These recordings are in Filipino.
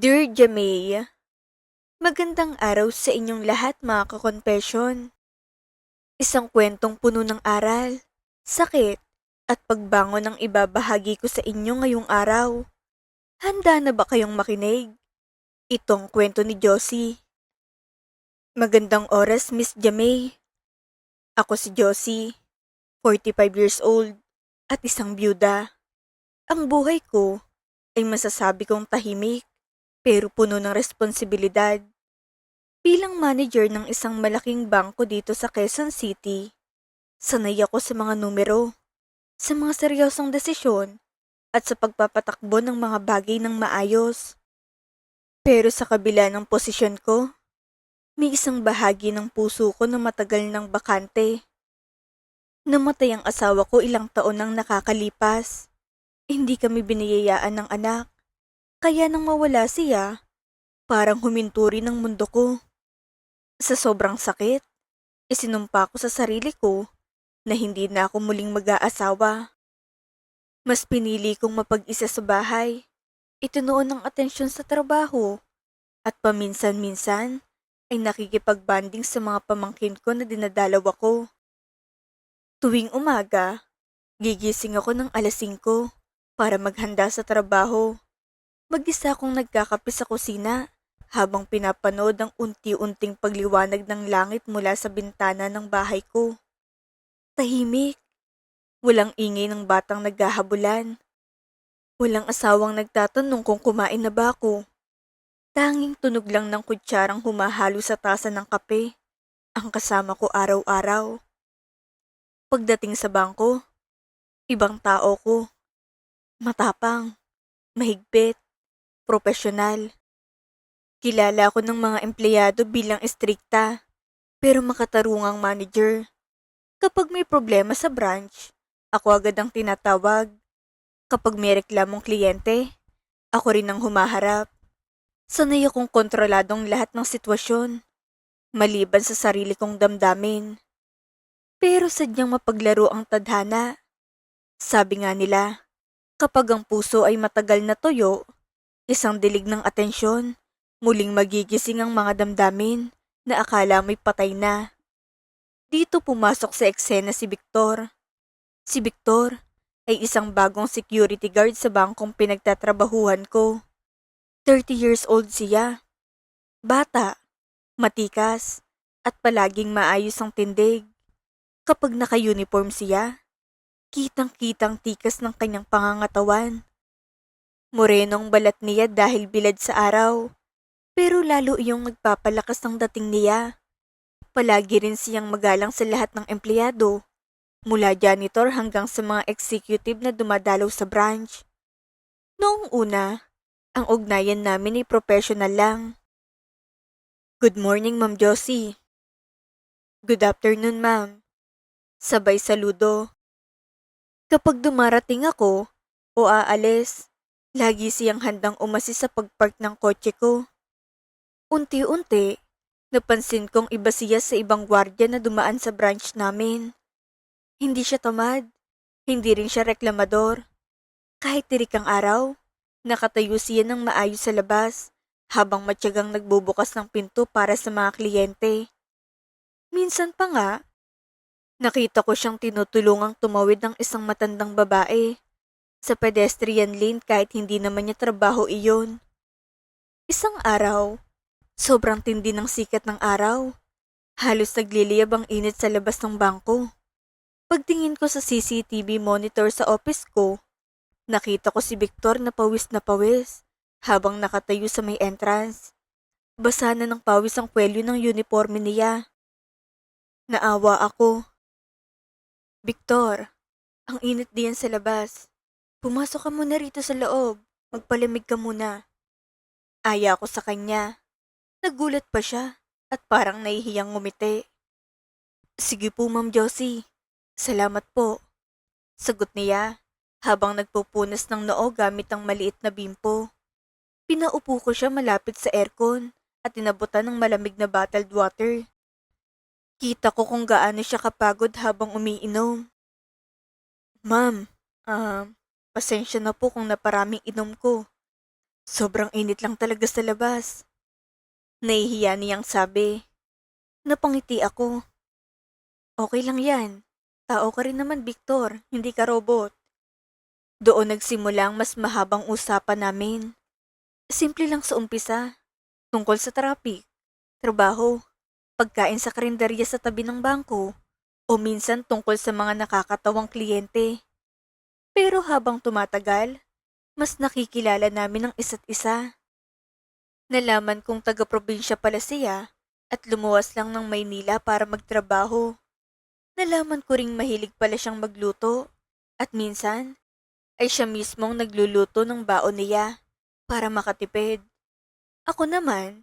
Dear Jamay, magandang araw sa inyong lahat mga kakonfesyon. Isang kwentong puno ng aral, sakit, at pagbangon ang ibabahagi ko sa inyo ngayong araw. Handa na ba kayong makinig? Itong kwento ni Josie. Magandang oras, Miss Jamay. Ako si Josie, 45 years old, at isang byuda. Ang buhay ko ay masasabi kong tahimik, pero puno ng responsibilidad. Bilang manager ng isang malaking bangko dito sa Quezon City, sanay ako sa mga numero, sa mga seryosong desisyon, at sa pagpapatakbo ng mga bagay ng maayos. Pero sa kabila ng posisyon ko, may isang bahagi ng puso ko na matagal nang bakante. Namatay ang asawa ko ilang taon nang nakakalipas. Hindi kami biniyayaan ng anak, kaya nang mawala siya, parang huminto rin ang mundo ko. Sa sobrang sakit, isinumpa ko sa sarili ko na hindi na ako muling mag-aasawa. Mas pinili kong mapag-isa sa bahay, itunoon ng atensyon sa trabaho, at paminsan-minsan ay nakikipag-banding sa mga pamangkin ko na dinadalaw ako. Tuwing umaga, gigising ako ng alas 5 para maghanda sa trabaho. Mag-isa akong nagkakape sa kusina habang pinapanood ang unti-unting pagliwanag ng langit mula sa bintana ng bahay ko. Tahimik, walang ingay ng batang naghahabulan, walang asawang nagtatanong kung kumain na ba ako. Tanging tunog lang ng kutsarang humahalo sa tasa ng kape, ang kasama ko araw-araw. Pagdating sa bangko, ibang tao ko, matapang, mahigpit, propesyonal. Kilala ako ng mga empleyado bilang istrikta, pero makatarungang manager. Kapag may problema sa branch, ako agad ang tinatawag. Kapag may reklamong kliyente, ako rin ang humaharap. Sanay akong kontroladong lahat ng sitwasyon, maliban sa sarili kong damdamin. Pero sadyang mapaglaro ang tadhana. Sabi nga nila, kapag ang puso ay matagal na tuyo, isang dilig ng atensyon, muling magigising ang mga damdamin na akala mo'y patay na. Dito pumasok sa eksena si Victor. Si Victor ay isang bagong security guard sa bangkong pinagtatrabahuhan ko. 30 years old siya. Bata, matikas, at palaging maayos ang tindig. Kapag naka-uniform siya, kitang-kitang tikas ng kanyang pangangatawan. Morenong balat niya dahil bilad sa araw, pero lalo iyong nagpapalakas ng dating niya. Palagi rin siyang magalang sa lahat ng empleyado, mula janitor hanggang sa mga executive na dumadalaw sa branch. Noong una, ang ugnayan namin ay professional lang. Good morning, Ma'am Josie. Good afternoon, ma'am. Sabay saludo. Kapag dumarating ako o aalis, lagi siyang handang umasis sa pagpark ng kotse ko. Unti-unti, napansin kong iba siya sa ibang gwardiya na dumaan sa branch namin. Hindi siya tamad, hindi rin siya reklamador. Kahit tirik ang araw, nakatayo siya ng maayos sa labas habang matyagang nagbubukas ng pinto para sa mga kliyente. Minsan pa nga, nakita ko siyang tinutulungang tumawid ng isang matandang babae sa pedestrian lane kahit hindi naman niya trabaho iyon. Isang araw, sobrang tindi ng sikat ng araw. Halos nagliliyab ang init sa labas ng bangko. Pagtingin ko sa CCTV monitor sa office ko, nakita ko si Victor na pawis habang nakatayo sa may entrance. Basa na ng pawis ang kwelyo ng uniforme niya. Naawa ako. Victor, ang init diyan sa labas. Pumasok ka muna rito sa loob. Magpalamig ka muna. Aya ko sa kanya. Nagulat pa siya at parang nahihiyang ngumiti. Sige po, Ma'am Josie. Salamat po. Sagot niya habang nagpupunas ng noo gamit ang maliit na bimpo. Pinaupo ko siya malapit sa aircon at inabutan ng malamig na bottled water. Kita ko kung gaano siya kapagod habang umiinom. Ma'am, pasensya na po kung naparaming inom ko. Sobrang init lang talaga sa labas. Nahihiya niyang sabi. Napangiti ako. Okay lang yan. Tao ka rin naman, Victor. Hindi ka robot. Doon nagsimula ang mas mahabang usapan namin. Simple lang sa umpisa. Tungkol sa traffic, trabaho, pagkain sa karinderya sa tabi ng bangko, o minsan tungkol sa mga nakakatawang kliyente. Pero habang tumatagal, mas nakikilala namin ang isa't isa. Nalaman kong taga-probinsya pala siya at lumuwas lang ng Maynila para magtrabaho. Nalaman ko ring mahilig pala siyang magluto at minsan ay siya mismong nagluluto ng baon niya para makatipid. Ako naman,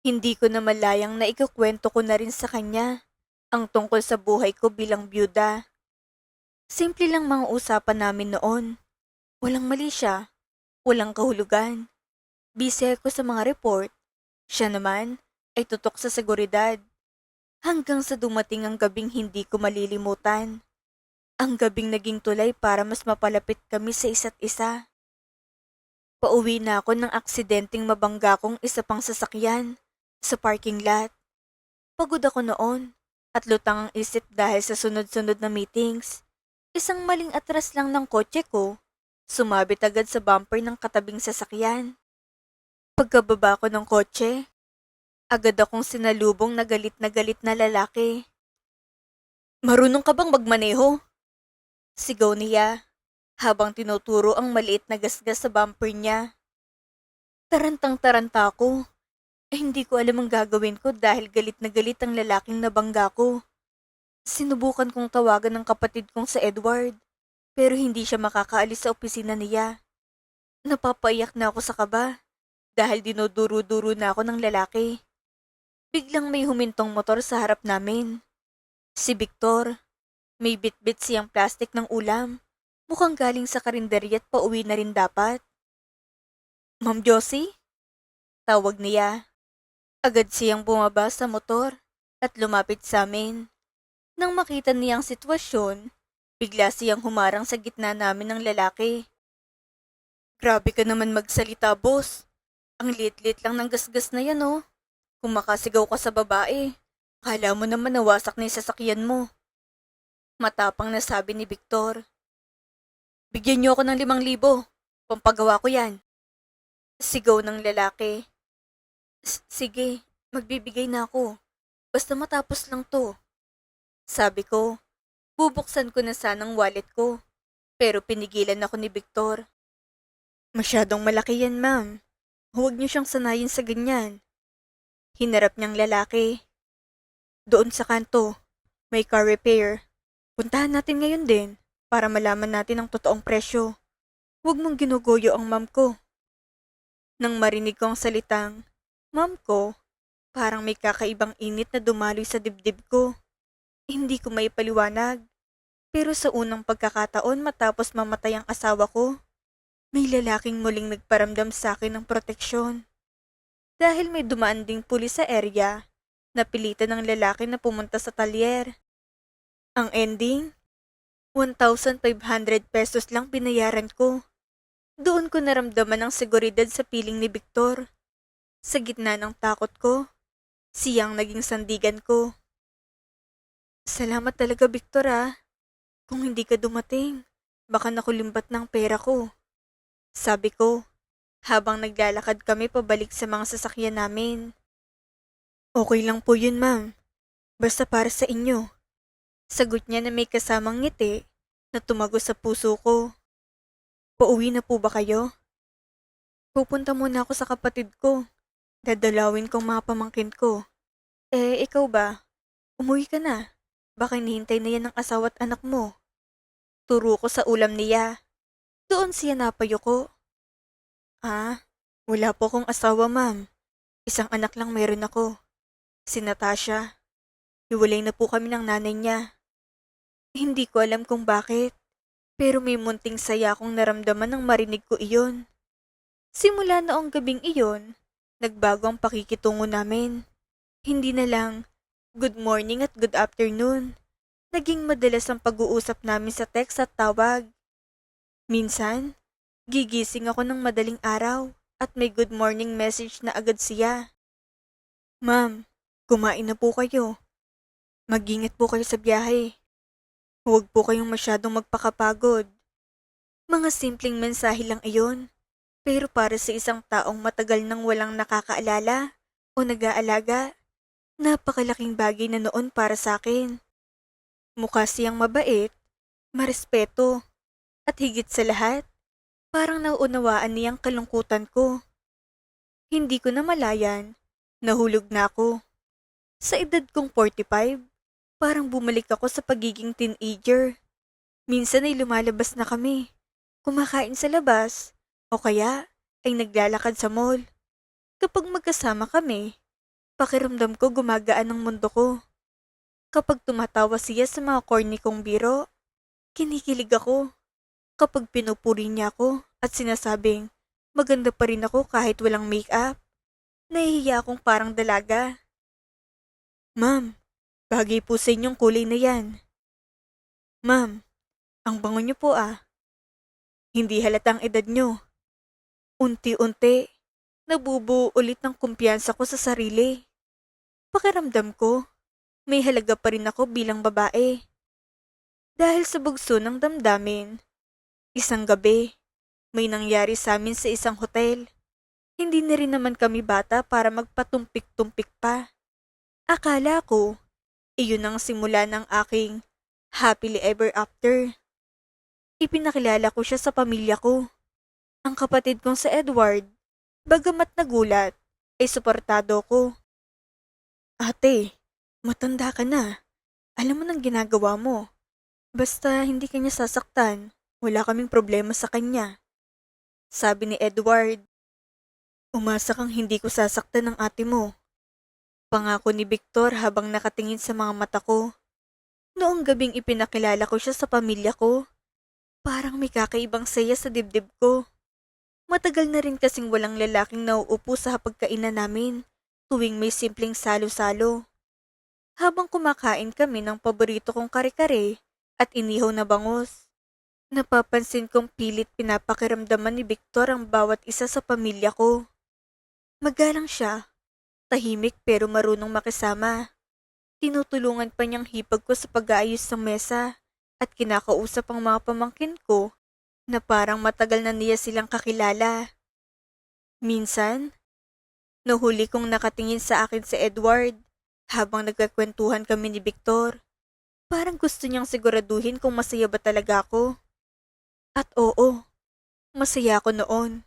hindi ko na malayang na ikukwento ko na rin sa kanya ang tungkol sa buhay ko bilang byuda. Simple lang mga usapan namin noon. Walang mali siya, walang kahulugan. Busy ako sa mga report. Siya naman ay tutok sa seguridad. Hanggang sa dumating ang gabing hindi ko malilimutan. Ang gabing naging tulay para mas mapalapit kami sa isa't isa. Pauwi na ako ng aksidenteng mabangga kong isa pang sasakyan sa parking lot. Pagod ako noon at lutang ang isip dahil sa sunod-sunod na meetings. Isang maling atras lang ng kotse ko, sumabit agad sa bumper ng katabing sasakyan. Pagkababa ko ng kotse, agad akong sinalubong na galit na lalaki. Marunong ka bang magmaneho? Sigaw niya habang tinuturo ang maliit na gasgas sa bumper niya. Tarantang-taranta ako. Hindi ko alam ang gagawin ko dahil galit na galit ang lalaking nabangga ko. Sinubukan kong tawagan ng kapatid kong sa Edward, pero hindi siya makakaalis sa opisina niya. Napapaiyak na ako sa kaba dahil dinuduro-duro na ako ng lalaki. Biglang may humintong motor sa harap namin. Si Victor. May bit-bit siyang plastic ng ulam. Mukhang galing sa karinderya at pauwi na rin dapat. Ma'am Josie? Tawag niya. Agad siyang bumaba sa motor at lumapit sa amin. Nang makita niya ang sitwasyon, bigla siyang humarang sa gitna namin ng lalaki. Grabe ka naman magsalita, boss. Ang liit-liit lang ng gasgas na yan, oh. Kung makasigaw ka sa babae, akala mo naman nawasak na yung sasakyan mo. Matapang na sabi ni Victor. Bigyan niyo ako ng 5,000. Pampagawa ko yan. Sigaw ng lalaki. Sige, magbibigay na ako. Basta matapos lang to. Sabi ko, bubuksan ko na sanang wallet ko. Pero pinigilan ako ni Victor. Masyadong malaki yan, ma'am. Huwag niyo siyang sanayin sa ganyan. Hinarap niyang lalaki. Doon sa kanto, may car repair. Puntahan natin ngayon din para malaman natin ang totoong presyo. Huwag mong ginuguyo ang ma'am ko. Nang marinig ko ang salitang, ma'am ko, parang may kakaibang init na dumaloy sa dibdib ko. Hindi ko maipaliwanag. Pero sa unang pagkakataon matapos mamatay ang asawa ko, may lalaking muling nagparamdam sa akin ng proteksyon. Dahil may dumaan ding pulis sa area, napilitan ng lalaki na pumunta sa talyer. Ang ending, 1,500 pesos lang binayaran ko. Doon ko naramdaman ang seguridad sa piling ni Victor. Sa gitna ng takot ko, siyang naging sandigan ko. Salamat talaga, Victor, ah. Kung hindi ka dumating, baka nakulimbat ng pera ko. Sabi ko, habang naglalakad kami pabalik sa mga sasakyan namin. Okay lang po yun, ma'am. Basta para sa inyo. Sagot niya na may kasamang ngiti na tumago sa puso ko. Pauwi na po ba kayo? Pupunta muna ako sa kapatid ko. Dadalawin kong mga pamangkin ko. Ikaw ba? Umuwi ka na. Baka hinihintay na yan ng asawa at anak mo. Turo ko sa ulam niya. Doon siya napayuko. Wala po akong asawa, ma'am. Isang anak lang meron ako. Si Natasha. Hiwalay na po kami ng nanay niya. Hindi ko alam kung bakit, pero may munting saya akong naramdaman nang marinig ko iyon. Simula noong gabing iyon, nagbago ang pakikitungo namin. Hindi na lang, good morning at good afternoon. Naging madalas ang pag-uusap namin sa text at tawag. Minsan, gigising ako ng madaling araw at may good morning message na agad siya. Ma'am, kumain na po kayo. Mag-ingat po kayo sa biyahe. Huwag po kayong masyadong magpakapagod. Mga simpleng mensahe lang iyon, pero para sa isang taong matagal nang walang nakakaalala o nag-aalaga, napakalaking bagay na noon para sa akin. Mukha siyang mabait, marespeto, at higit sa lahat, parang nauunawaan niyang kalungkutan ko. Hindi ko namalayan, nahulog na ako. Sa edad kong 45, parang bumalik ako sa pagiging teenager. Minsan ay lumalabas na kami, kumakain sa labas, o kaya ay naglalakad sa mall. Kapag magkasama kami, pakiramdam ko gumagaan ang mundo ko. Kapag tumatawa siya sa mga corny kong biro, kinikilig ako. Kapag pinupuri niya ako at sinasabing maganda pa rin ako kahit walang make-up, nahihiya akong parang dalaga. Ma'am, bagay po sa inyong kulay na yan. Ma'am, ang bango niyo po ah. Hindi halatang edad niyo. Unti-unti, nabubuo ulit ng kumpiyansa ko sa sarili. Pakiramdam ko, may halaga pa rin ako bilang babae. Dahil sa bugso ng damdamin, isang gabi, may nangyari sa amin sa isang hotel. Hindi na rin naman kami bata para magpatumpik-tumpik pa. Akala ko, iyon ang simula ng aking happily ever after. Ipinakilala ko siya sa pamilya ko. Ang kapatid kong sa Edward, bagamat nagulat, ay suportado ko. Ate, matanda ka na. Alam mo nang ginagawa mo. Basta hindi kanya sasaktan, wala kaming problema sa kanya. Sabi ni Edward. Umasa kang hindi ko sasaktan ng ate mo. Pangako ni Victor habang nakatingin sa mga mata ko. Noong gabing ipinakilala ko siya sa pamilya ko, parang may kakaibang saya sa dibdib ko. Matagal na rin kasing walang lalaking nauupo sa hapagkainan namin tuwing may simpleng salo-salo. Habang kumakain kami ng paborito kong kare-kare at inihaw na bangus, napapansin kong pilit pinapakiramdaman ni Victor ang bawat isa sa pamilya ko. Magalang siya, tahimik pero marunong makisama. Tinutulungan pa niyang hipag ko sa pag-aayos ng mesa at kinakausap ang mga pamangkin ko na parang matagal na niya silang kakilala. Minsan, nahuli kong nakatingin sa akin si Edward habang nagkakwentuhan kami ni Victor. Parang gusto niyang siguraduhin kung masaya ba talaga ako. At oo, masaya ako noon.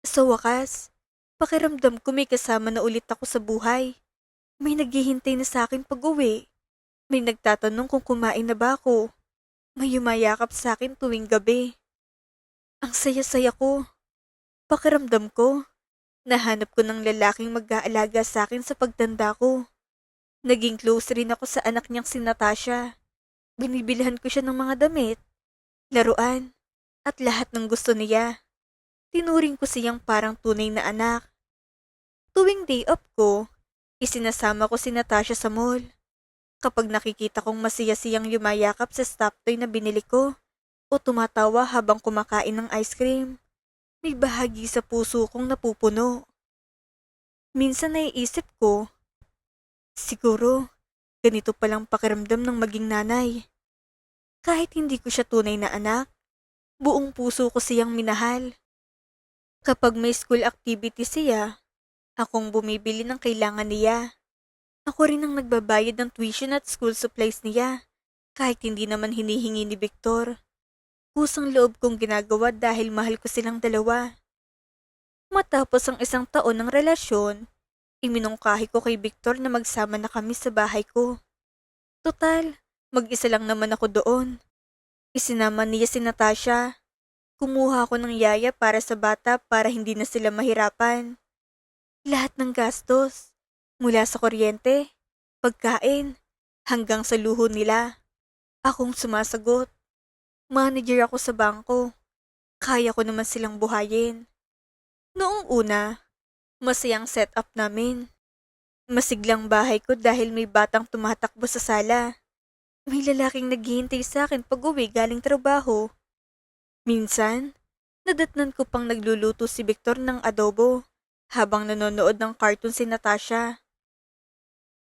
Sa wakas, pakiramdam ko may kasama na ulit ako sa buhay. May naghihintay na sa akin pag-uwi. May nagtatanong kung kumain na ba ako. May yumayakap sa akin tuwing gabi. Ang saya-saya ko. Pakiramdam ko, nahanap ko ng lalaking mag-aalaga sa akin sa pagtanda ko. Naging close rin ako sa anak niyang si Natasha. Binibilhan ko siya ng mga damit, laruan, at lahat ng gusto niya. Tinuring ko siyang parang tunay na anak. Tuwing day off ko, isinasama ko si Natasha sa mall. Kapag nakikita kong masaya siyang yumayakap sa stop toy na binili ko o tumatawa habang kumakain ng ice cream, may bahagi sa puso kong napupuno. Minsan naiisip ko, siguro, ganito palang pakiramdam ng maging nanay. Kahit hindi ko siya tunay na anak, buong puso ko siyang minahal. Kapag may school activity siya, akong bumibili ng kailangan niya. Ako rin ang nagbabayad ng tuition at school supplies niya, kahit hindi naman hinihingi ni Victor. Kusang loob kong ginagawa dahil mahal ko silang dalawa. Matapos ang isang taon ng relasyon, iminungkahi ko kay Victor na magsama na kami sa bahay ko. Total, mag-isa lang naman ako doon. Isinama niya si Natasha. Kumuha ako ng yaya para sa bata para hindi na sila mahirapan. Lahat ng gastos, mula sa kuryente, pagkain, hanggang sa luho nila. Akong sumasagot. Manager ako sa bangko. Kaya ko naman silang buhayin. Noong una, masayang setup namin. Masiglang bahay ko dahil may batang tumatakbo sa sala. May lalaking naghihintay sa akin pag uwi galing trabaho. Minsan, Nadatnan ko pang nagluluto si Victor ng adobo habang nanonood ng cartoon si Natasha.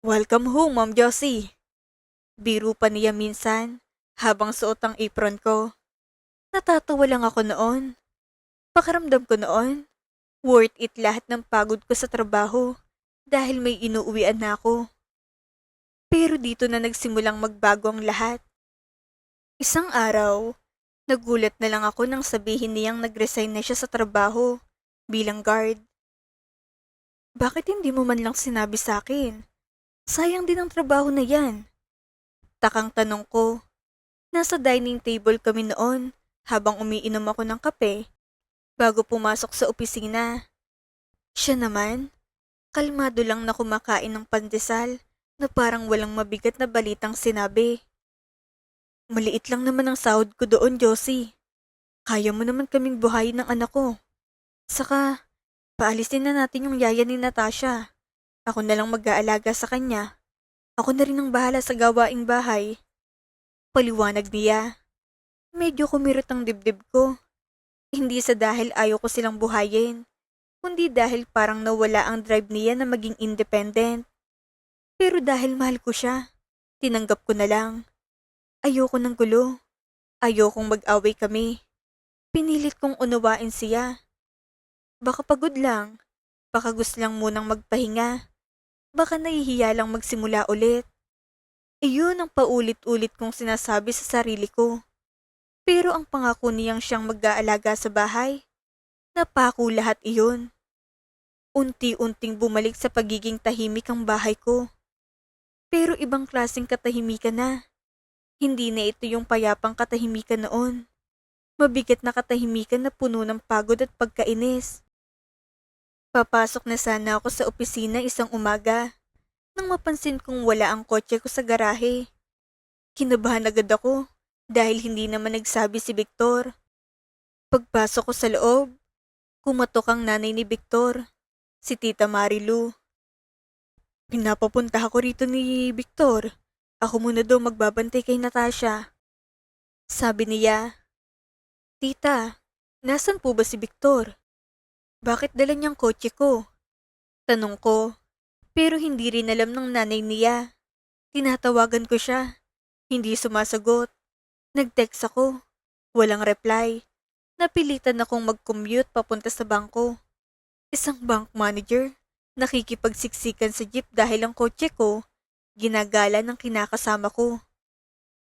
Welcome home, Ma'am Josie. Biro pa niya minsan habang suot ang apron ko. Natatawa lang ako noon. Pakiramdam ko noon, worth it lahat ng pagod ko sa trabaho dahil may inuuwian na ako. Pero dito na nagsimulang magbago ang lahat. Isang araw, nagulat na lang ako nang sabihin niyang nag-resign na siya sa trabaho bilang guard. Bakit hindi mo man lang sinabi sa akin? Sayang din ang trabaho na yan. Takang tanong ko. Nasa dining table kami noon habang umiinom ako ng kape bago pumasok sa opisina. Siya naman, kalmado lang na kumakain ng pandesal na parang walang mabigat na balitang sinabi. Maliit lang naman ang sahod ko doon, Josie. Kaya mo naman kaming buhayin ng anak ko. Saka, paalisin na natin yung yaya ni Natasha. Ako na lang mag-aalaga sa kanya. Ako na rin ang bahala sa gawaing bahay. Paliwanag niya. Medyo kumirot ang dibdib ko. Hindi sa dahil ayaw ko silang buhayin, kundi dahil parang nawala ang drive niya na maging independent. Pero dahil mahal ko siya, tinanggap ko na lang. Ayoko ng gulo. Ayokong mag-away kami. Pinilit kong unawain siya. Baka pagod lang. Baka gusto lang munang magpahinga. Baka nahihiya lang magsimula ulit. Iyon ang paulit-ulit kong sinasabi sa sarili ko. Pero ang pangako niyang siyang mag-aalaga sa bahay, napako lahat iyon. Unti-unting bumalik sa pagiging tahimik ang bahay ko. Pero ibang klaseng katahimikan na. Hindi na ito yung payapang katahimikan noon. Mabigat na katahimikan na puno ng pagod at pagkainis. Papasok na sana ako sa opisina isang umaga nang mapansin kong wala ang kotse ko sa garahe. Kinabahan agad ako dahil hindi naman nagsabi si Victor. Pagpasok ko sa loob, kumatok ang nanay ni Victor, si Tita Marilu. Pinapapunta ako rito ni Victor. Ako muna daw magbabantay kay Natasha. Sabi niya, Tita, nasan po ba si Victor? Bakit dala niyang kotse ko? Tanong ko, pero hindi rin alam ng nanay niya. Tinatawagan ko siya. Hindi sumasagot. Nag-text ako. Walang reply. Napilitan akong mag-commute papunta sa bangko. Isang bank manager, nakikipagsiksikan sa jeep dahil ang kotse ko, ginagala ng kinakasama ko.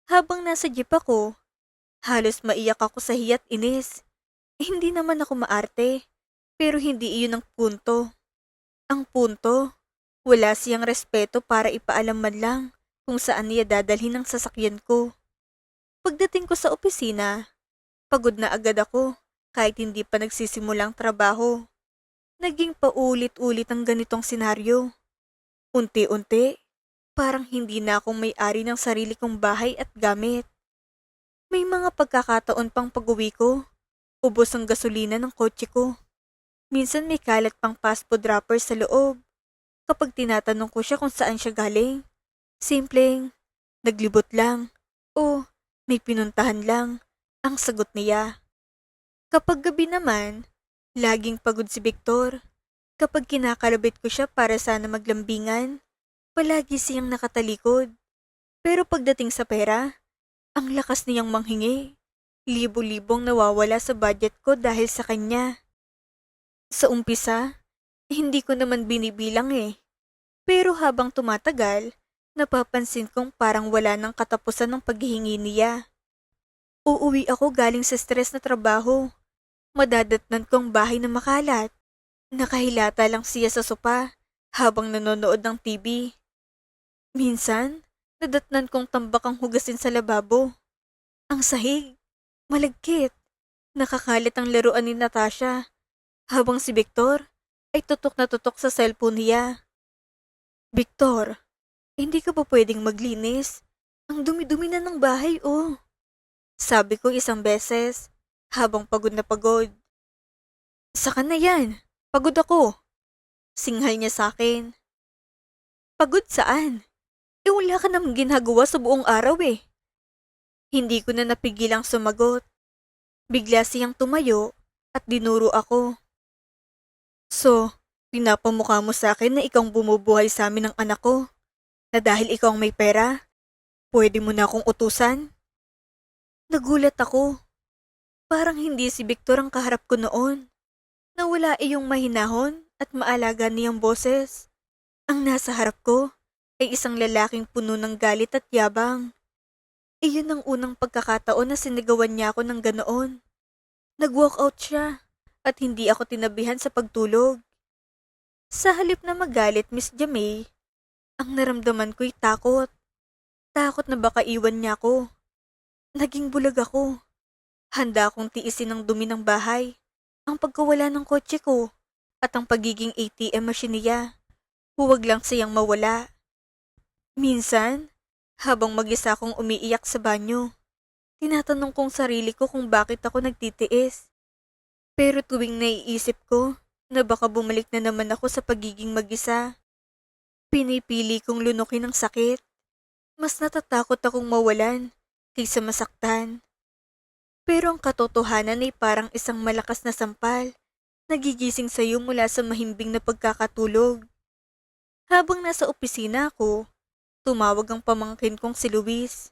Habang nasa jeep ako, halos maiyak ako sa hiyat inis. Hindi naman ako maarte, pero hindi iyon ang punto. Ang punto, wala siyang respeto para ipaalam man lang kung saan niya dadalhin ang sasakyan ko. Pagdating ko sa opisina, pagod na agad ako kahit hindi pa nagsisimulang trabaho. Naging paulit-ulit ang ganitong senaryo. Unti-unti, parang hindi na akong may-ari ng sarili kong bahay at gamit. May mga pagkakataon pang pag-uwi ko, ubos ang gasolina ng kotse ko. Minsan may kalat pang fast food wrapper sa loob. Kapag tinatanong ko siya kung saan siya galing, simpleng, naglibot lang, o may pinuntahan lang, ang sagot niya. Kapag gabi naman, laging pagod si Victor. Kapag kinakalabit ko siya para sana maglambingan, palagi siyang nakatalikod. Pero pagdating sa pera, ang lakas niyang manghingi. Libo-libong nawawala sa budget ko dahil sa kanya. Sa umpisa, hindi ko naman binibilang eh. Pero habang tumatagal, napapansin kong parang wala nang katapusan ng paghihingi niya. Uuwi ako galing sa stress na trabaho. Madadatnan kong bahay na makalat. Nakahilata lang siya sa sopa habang nanonood ng TV. Minsan, nadatnan kong tambak ang hugasin sa lababo. Ang sahig, malagkit. Nakakalit ang laruan ni Natasha. Habang si Victor ay tutok na tutok sa cellphone niya. Victor, hindi ka ba pwedeng maglinis? Ang dumi-dumi na ng bahay, oh. Sabi ko isang beses, habang pagod na pagod. Saka na yan, pagod ako. Singhal niya sa akin. Pagod saan? Wala ka namang ginagawa sa buong araw eh. Hindi ko na napigilang sumagot. Bigla siyang tumayo at dinuro ako. So, pinapamukha mo sa akin na ikaw ang bumubuhay sa amin ng anak ko, na dahil ikaw ang may pera, pwede mo na akong utusan? Nagulat ako. Parang hindi si Victor ang kaharap ko noon, na wala iyong mahinahon at maalaga niyang boses. Ang nasa harap ko ay isang lalaking puno ng galit at yabang. Iyon ang unang pagkakataon na sinigawan niya ako ng ganoon. Nag-walk out siya at hindi ako tinabihan sa pagtulog. Sa halip na magalit, Miss Jamay, ang naramdaman ko'y takot. Takot na baka iwan niya ako. Naging bulag ako. Handa akong tiisin ang dumi ng bahay, ang pagkawala ng kotse ko, at ang pagiging ATM machine niya. Huwag lang siyang mawala. Minsan, habang mag-isa akong umiiyak sa banyo, tinatanong kong sarili ko kung bakit ako nagtitiis. Pero tuwing naiisip ko na baka bumalik na naman ako sa pagiging mag-isa, pinipili kong lunukin ang sakit. Mas natatakot akong mawalan kaysa masaktan. Pero ang katotohanan ay parang isang malakas na sampal, nagigising sa iyo mula sa mahimbing na pagkakatulog. Habang nasa opisina ako, tumawag ang pamangkin kong si Luis.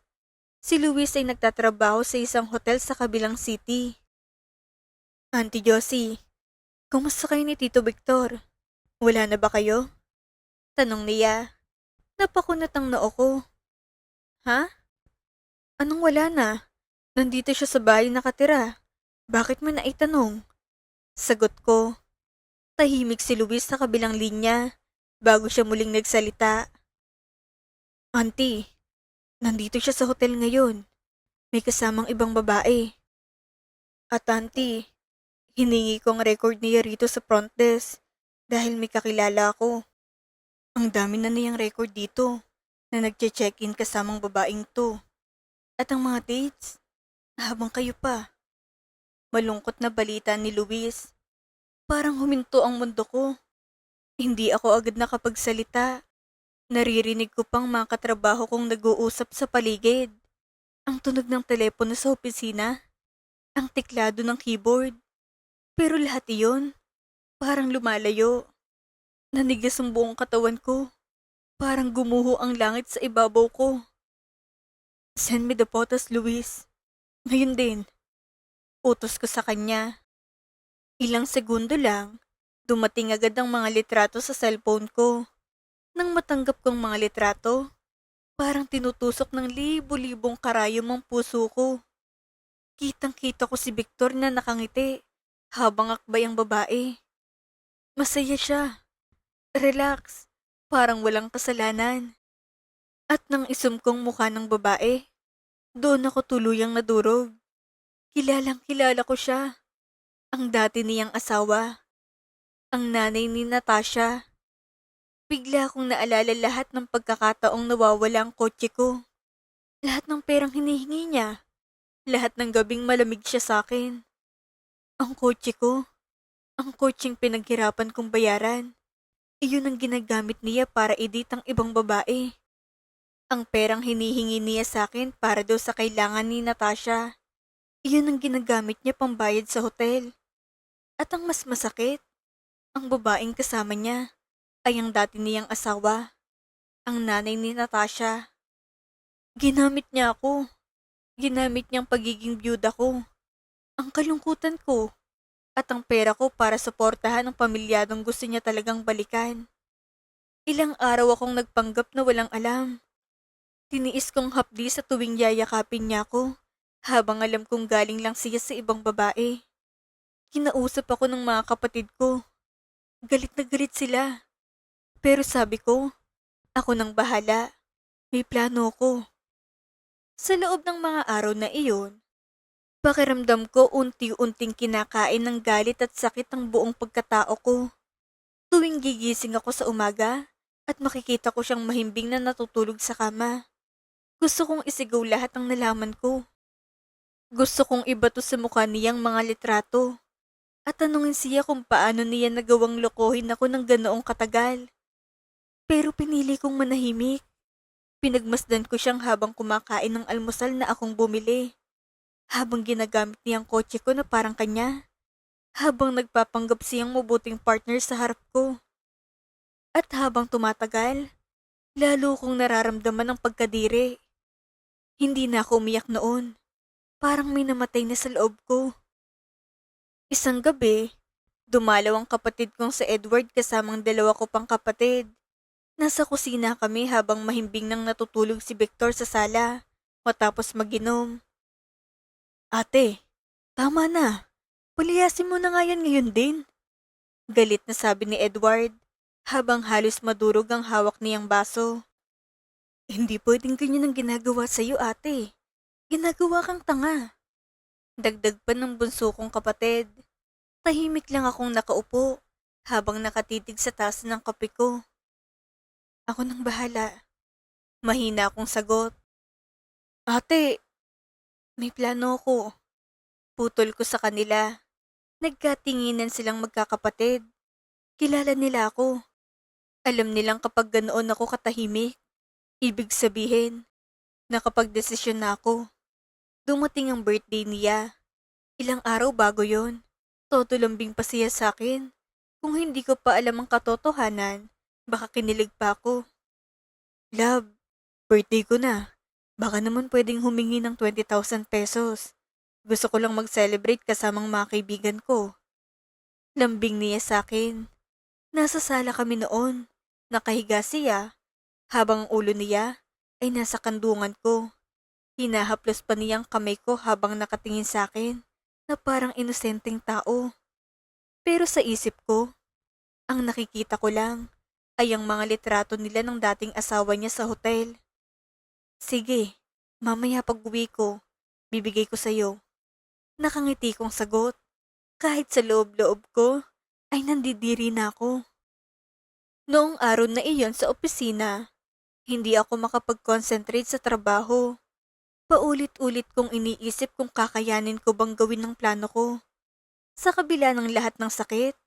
Si Luis ay nagtatrabaho sa isang hotel sa kabilang city. Auntie Josie, kumusta kayo ni Tito Victor? Wala na ba kayo? Tanong niya. Napakunot ang noo ko. Ha? Anong wala na? Nandito siya sa bahay nakatira. Bakit mo naitanong? Sagot ko. Tahimik si Luis sa kabilang linya bago siya muling nagsalita. Auntie, nandito siya sa hotel ngayon. May kasamang ibang babae. At auntie, hiningi ko ang record niya rito sa front desk dahil may kakilala ako. Ang dami na niyang record dito na nagche-check-in kasamang babaeng to. At ang mga dates, habang kayo pa. Malungkot na balita ni Luis. Parang huminto ang mundo ko. Hindi ako agad nakapagsalita. Naririnig ko pang mga katrabaho kong nag-uusap sa paligid. Ang tunog ng telepono sa opisina. Ang tiklado ng keyboard. Pero lahat iyon, parang lumalayo. Nanigas ang buong katawan ko. Parang gumuho ang langit sa ibabaw ko. Send me the photos, Luis. Ngayon din. Utos ko sa kanya. Ilang segundo lang, dumating agad ang mga litrato sa cellphone ko. Nang matanggap kong mga litrato, parang tinutusok ng libo-libong karayom ang puso ko. Kitang-kita ko si Victor na nakangiti habang akbay ang babae. Masaya siya. Relax. Parang walang kasalanan. At nang isumkong mukha ng babae, doon ako tuluyang nadurog. Kilalang kilala ko siya. Ang dati niyang asawa. Ang nanay ni Natasha. Bigla akong naalala lahat ng pagkakataong nawawala ang kotse ko. Lahat ng perang hinihingi niya. Lahat ng gabing malamig siya sa akin. Ang kotse ko. Ang kotseng pinaghirapan kong bayaran. Iyon ang ginagamit niya para edit ang ibang babae. Ang perang hinihingi niya sa akin para daw sa kailangan ni Natasha. Iyon ang ginagamit niya pambayad sa hotel. At ang mas masakit, ang babaeng kasama niya ay ang dati niyang asawa, ang nanay ni Natasha. Ginamit niya ako. Ginamit niyang pagiging byuda ko, ang kalungkutan ko, at ang pera ko para suportahan ang pamilyadong gusto niya talagang balikan. Ilang araw akong nagpanggap na walang alam. Tiniis kong hapdi sa tuwing yayakapin niya ako, habang alam kong galing lang siya sa ibang babae. Kinausap ako ng mga kapatid ko. Galit na galit sila. Pero sabi ko, ako nang bahala. May plano ko. Sa loob ng mga araw na iyon, pakiramdam ko unti-unting kinakain ng galit at sakit ang buong pagkatao ko. Tuwing gigising ako sa umaga at makikita ko siyang mahimbing na natutulog sa kama, gusto kong isigaw lahat ng nalaman ko. Gusto kong ibato sa mukha niyang mga litrato at tanungin siya kung paano niya nagawang lokohin ako ng ganoong katagal. Pero pinili kong manahimik. Pinagmasdan ko siyang habang kumakain ng almusal na akong bumili. habang ginagamit niyang kotse ko na parang kanya, habang nagpapanggap siyang mabuting partner sa harap ko. At habang tumatagal, lalo kong nararamdaman ang pagkadiri. Hindi na ako umiyak noon, parang may namatay na sa loob ko. Isang gabi, dumalaw ang kapatid kong sa Edward kasamang dalawa ko pang kapatid. Nasa kusina kami habang mahimbing nang natutulog si Victor sa sala matapos maginom. Ate, tama na. Palayasin mo na nga yan ngayon din. Galit na sabi ni Edward habang halos madurog ang hawak niyang baso. Hindi pwedeng ganyan ang ginagawa sa'yo ate. Ginagawa kang tanga. Dagdag pa ng bunso kong kapatid. Tahimik lang akong nakaupo habang nakatitig sa tasa ng kape ko. Ako nang bahala. Mahina akong sagot. Ate, may plano ko. Putol ko sa kanila. Nagkatinginan silang magkakapatid. Kilala nila ako. Alam nilang kapag ganoon ako katahimik, ibig sabihin, nakapagdesisyon na ako. Dumating ang birthday niya. Ilang araw bago yon. Todo lambing pa siya sa akin. Kung hindi ko pa alam ang katotohanan, baka kinilig pa ako. Love, birthday ko na. Baka naman pwedeng humingi ng 20,000 pesos. Gusto ko lang mag-celebrate kasamang mga kaibigan ko. Lambing niya sa akin. Nasa sala kami noon. Nakahiga siya, habang ang ulo niya ay nasa kandungan ko. Hinahaplos pa niyang kamay ko habang nakatingin sa akin na parang inosenteng tao. Pero sa isip ko, ang nakikita ko lang ay ang mga litrato nila ng dating asawa niya sa hotel. Sige, mamaya pag-uwi ko, bibigay ko sa'yo. Nakangiti kong sagot, kahit sa loob-loob ko ay nandidiri na ako. Noong araw na iyon sa opisina, hindi ako makapag-concentrate sa trabaho. Paulit-ulit kong iniisip kung kakayanin ko bang gawin ang plano ko. Sa kabila ng lahat ng sakit,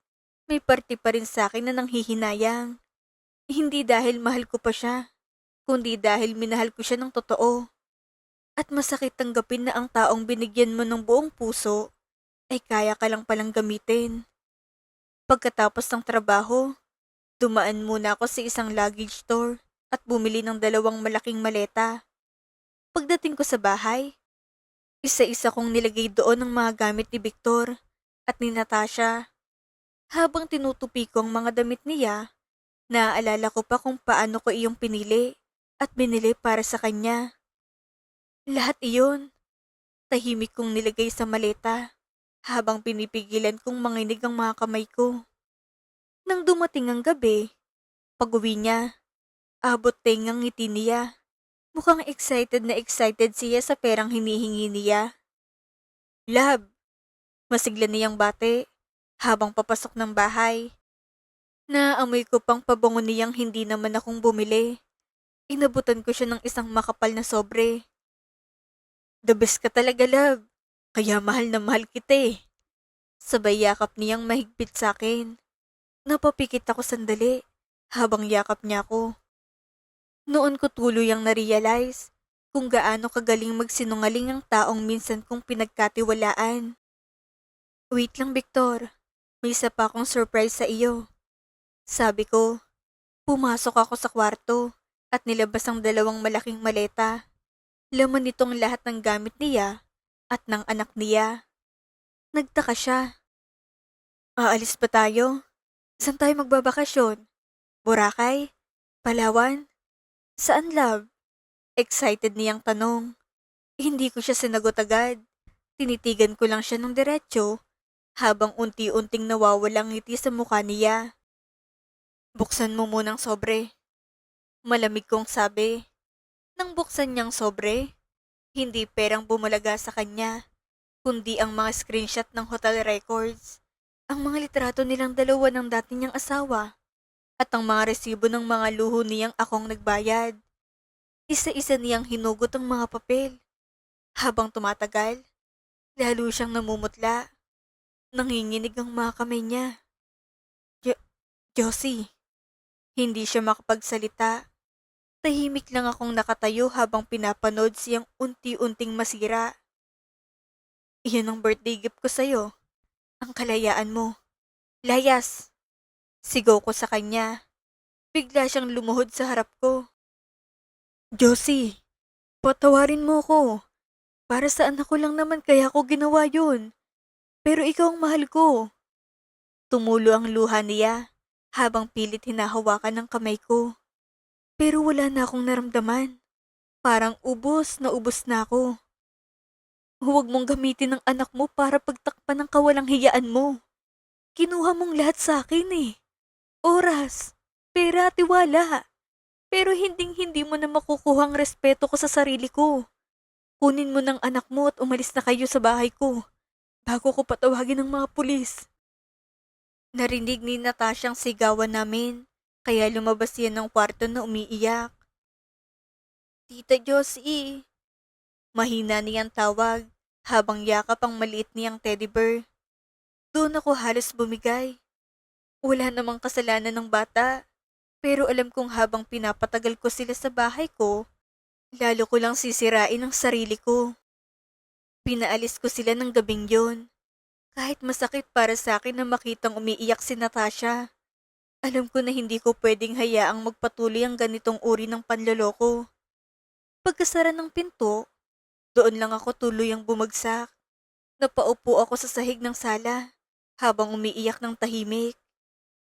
may parte pa rin sa akin na nanghihinayang. Hindi dahil mahal ko pa siya, kundi dahil minahal ko siya ng totoo. At masakit tanggapin na ang taong binigyan mo ng buong puso ay kaya ka lang palang gamitin. Pagkatapos ng trabaho, dumaan muna ako sa isang luggage store at bumili ng 2 malaking maleta. Pagdating ko sa bahay, isa-isa kong nilagay doon ang mga gamit ni Victor at ni Natasha. Habang tinutupi ko ang mga damit niya, naaalala ko pa kung paano ko iyong pinili at binili para sa kanya. Lahat iyon, tahimik kong nilagay sa maleta habang pinipigilan kong manginig ang mga kamay ko. Nang dumating ang gabi, pag-uwi niya, abot tengang ngiti niya. Mukhang excited na excited siya sa perang hinihingi niya. Love, masigla niyang bate habang papasok ng bahay. Naamoy ko pang pabango niyang hindi naman akong bumili. Inabutan ko siya ng isang makapal na sobre. The best ka talaga, love. Kaya mahal na mahal kita eh. Sabay yakap niyang mahigpit sa akin. Napapikit ako sandali habang yakap niya ako. Noon ko tuluyang na-realize kung gaano kagaling magsinungaling ang taong minsan kong pinagkatiwalaan. Wait lang, Victor. May isa pa akong surprise sa iyo. Sabi ko, pumasok ako sa kwarto at nilabas ang 2 malaking maleta. Laman nitong lahat ng gamit niya at ng anak niya. Nagtaka siya. Aalis pa tayo? Saan tayo magbabakasyon? Boracay? Palawan? Saan, love? Excited niyang tanong. Hindi ko siya sinagot agad. Tinitigan ko lang siya ng diretsyo habang unti-unting nawawalang ngiti sa mukha niya. Buksan mo munang sobre. Malamig kong sabi. Nang buksan niyang sobre, hindi perang bumalaga sa kanya, kundi ang mga screenshot ng hotel records, ang mga litrato nilang dalawa ng dati niyang asawa, at ang mga resibo ng mga luho niyang akong nagbayad. Isa-isa niyang hinugot ang mga papel. Habang tumatagal, lalo siyang namumutla. Nanginginig ang mga kamay niya. Josie, hindi siya makapagsalita. Tahimik lang akong nakatayo habang pinapanood siyang unti-unting masira. Iyon ang birthday gift ko sa'yo. Ang kalayaan mo. Layas! Sigaw ko sa kanya. Bigla siyang lumuhod sa harap ko. Josie, patawarin mo ko. Para sa anak ko lang naman kaya ko ginawa yun. Pero ikaw ang mahal ko. Tumulo ang luha niya habang pilit hinahawakan ng kamay ko. Pero wala na akong naramdaman. Parang ubos na ako. Huwag mong gamitin ang anak mo para pagtakpan ng kawalang hiyaan mo. Kinuha mong lahat sa akin eh. Oras, pera, tiwala. Pero hinding-hindi mo na makukuha ang respeto ko sa sarili ko. Kunin mo ng anak mo at umalis na kayo sa bahay ko bago ko patawagin ng mga pulis. Narinig ni Natasha ang sigawan namin, kaya lumabas yan ng kwarto na umiiyak. Tita Josie, mahina niyang tawag habang yakap ang maliit niyang teddy bear. Doon ako halos bumigay. Wala namang kasalanan ng bata, pero alam kong habang pinapatagal ko sila sa bahay ko, lalo ko lang sisirain ang sarili ko. Pinaalis ko sila ng gabing yon. Kahit masakit para sa akin na makitang umiiyak si Natasha, alam ko na hindi ko pwedeng hayaang magpatuloy ang ganitong uri ng panloloko. Pagkasara ng pinto, doon lang ako tuluyang bumagsak. Napaupo ako sa sahig ng sala habang umiiyak ng tahimik.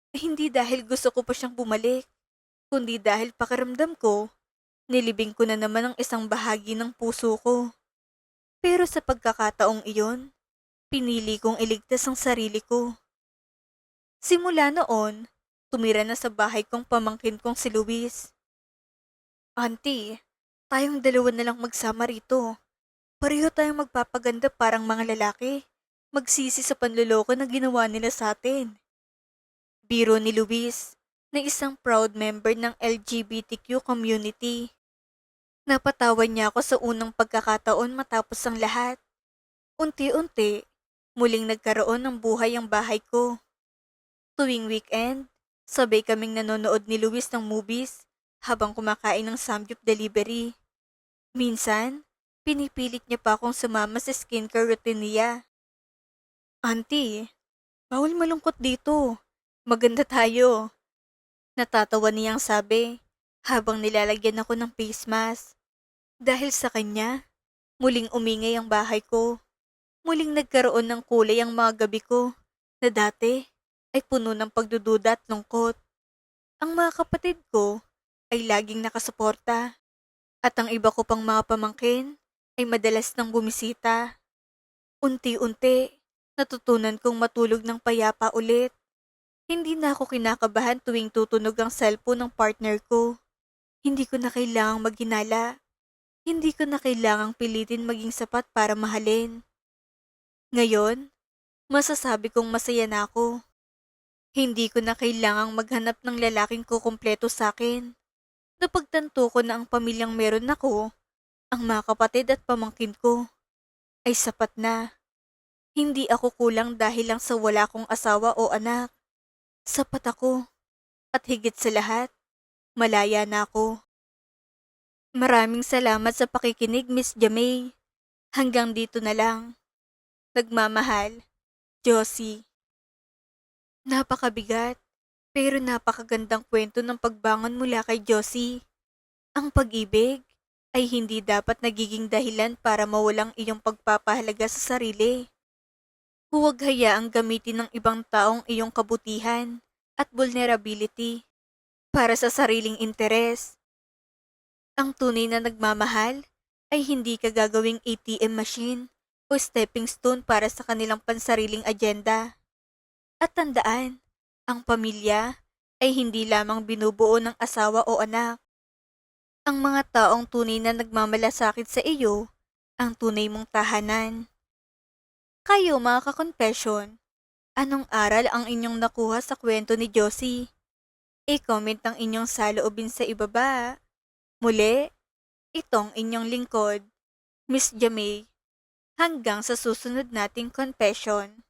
Hindi dahil gusto ko pa siyang bumalik, kundi dahil pakiramdam ko, nilibing ko na naman ang isang bahagi ng puso ko. Pero sa pagkakataong iyon, pinili kong iligtas ang sarili ko. Simula noon, tumira na sa bahay kong pamangkin kong si Luis. Auntie, tayong dalawa na lang magsama rito. Pareho tayong magpapaganda parang mga lalaki. Magsisi sa panloloko na ginawa nila sa atin. Biro ni Luis, na isang proud member ng LGBTQ community. Napatawan niya ako sa unang pagkakataon matapos ang lahat. Unti-unti, muling nagkaroon ng buhay ang bahay ko. Tuwing weekend, sabay kaming nanonood ni Luis ng movies habang kumakain ng samgyup delivery. Minsan, pinipilit niya pa akong sumama sa skincare routine niya. Auntie, bawal malungkot dito. Maganda tayo. Natatawa niyang sabi habang nilalagyan ako ng face mask. Dahil sa kanya, muling umingay ang bahay ko. Muling nagkaroon ng kulay ang mga gabi ko na dati ay puno ng pagdududa at lungkot. Ang mga kapatid ko ay laging nakasuporta at ang iba ko pang mga pamangkin ay madalas nang bumisita. Unti-unti, natutunan kong matulog ng payapa ulit. Hindi na ako kinakabahan tuwing tutunog ang cellphone ng partner ko. Hindi ko na kailangang maghinala. Hindi ko na kailangang pilitin maging sapat para mahalin. Ngayon, masasabi kong masaya na ako. Hindi ko na kailangang maghanap ng lalaking kukumpleto sa akin. Napagtanto ko na ang pamilyang meron ako, ang mga kapatid at pamangkin ko, ay sapat na. Hindi ako kulang dahil lang sa wala kong asawa o anak. Sapat ako. At higit sa lahat, malaya na ako. Maraming salamat sa pakikinig, Miss Jamay. Hanggang dito na lang. Nagmamahal, Josie. Napakabigat, pero napakagandang kwento ng pagbangon mula kay Josie. Ang pag-ibig ay hindi dapat nagiging dahilan para mawalang iyong pagpapahalaga sa sarili. Huwag hayaang gamitin ng ibang taong iyong kabutihan at vulnerability para sa sariling interes. Ang tunay na nagmamahal ay hindi ka gagawing ATM machine o stepping stone para sa kanilang pansariling agenda. At tandaan, ang pamilya ay hindi lamang binubuo ng asawa o anak. Ang mga taong tunay na nagmamalasakit sa iyo, ang tunay mong tahanan. Kayo mga ka-confession, anong aral ang inyong nakuha sa kwento ni Josie? I-comment ang inyong saloobin sa ibaba. Muli, itong inyong lingkod, Miss Jamay. Hanggang sa susunod nating confession.